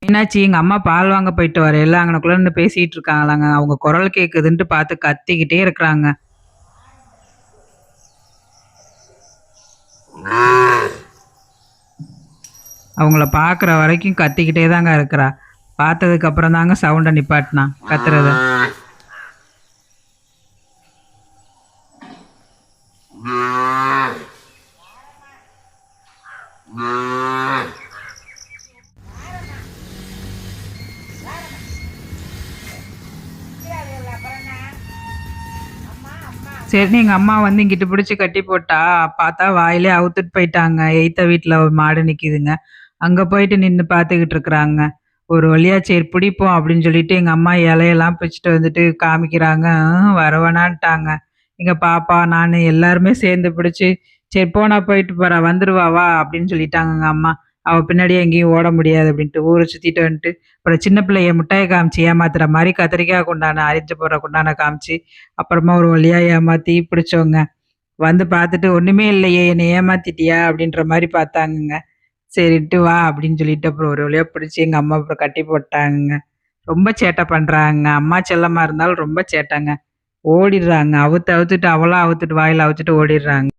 என்னாச்சு எங்க அம்மா பால் வாங்க போயிட்டு வரையில அங்கனக்குள்ள நின்னு பேசிட்டு இருக்காங்களாங்க. அவங்க குரல் கேட்குதுன்ட்டு பார்த்து கத்திக்கிட்டே இருக்கிறாங்க. அவங்கள பார்க்குற வரைக்கும் கத்திக்கிட்டே தாங்க இருக்கிறா. பார்த்ததுக்கு அப்புறம் தாங்க சவுண்ட நிப்பாட்டினா கத்துறத. சரின்னு எங்க அம்மா வந்து இங்கிட்டு பிடிச்சு கட்டி போட்டா, பார்த்தா வாயிலே அவுத்துட்டு போயிட்டாங்க. எய்த்த வீட்ல ஒரு மாடு நிக்குதுங்க. அங்க போயிட்டு நின்னு பார்த்துக்கிட்டு இருக்கிறாங்க. ஒரு வழியா சரி பிடிப்போம் அப்படின்னு சொல்லிட்டு எங்க அம்மா இலையெல்லாம் பிச்சுட்டு வந்துட்டு காமிக்கிறாங்க. வரவேணான்ட்டாங்க. எங்க பாப்பா, நானு எல்லாருமே சேர்ந்து பிடிச்சு, "சரி போனா போயிட்டு போறா, வந்துருவா வா" அப்படின்னு சொல்லிட்டாங்க எங்க அம்மா. அவ பின்னாடியே எங்கேயும் ஓட முடியாது அப்படின்ட்டு ஊர சுத்திட்டு வந்துட்டு, அப்புறம் சின்ன பிள்ளைய முட்டாய காமிச்சு ஏமாத்துற மாரி கத்திரிக்காய் குண்டான, அரிஞ்சு போடுற குண்டான காமிச்சு, அப்புறமா ஒரு வழியா ஏமாத்தி பிடிச்சோங்க. வந்து பார்த்துட்டு, "ஒண்ணுமே இல்லையே! என்னை ஏமாத்திட்டியா?" அப்படின்ற மாரி பார்த்தாங்கங்க. சரின்ட்டு, "வா" அப்படின்னு சொல்லிட்டு அப்புறம் ஒரு வழியா பிடிச்சு எங்க அம்மா அப்புறம் கட்டி போட்டாங்கங்க. ரொம்ப சேட்டை பண்றாங்க. அம்மா செல்லமா இருந்தாலும் ரொம்ப சேட்டங்க. ஓடிடுறாங்க. அவுத்துட்டு அவளா அவுத்துட்டு வாயில அவுத்துட்டு ஓடிடுறாங்க.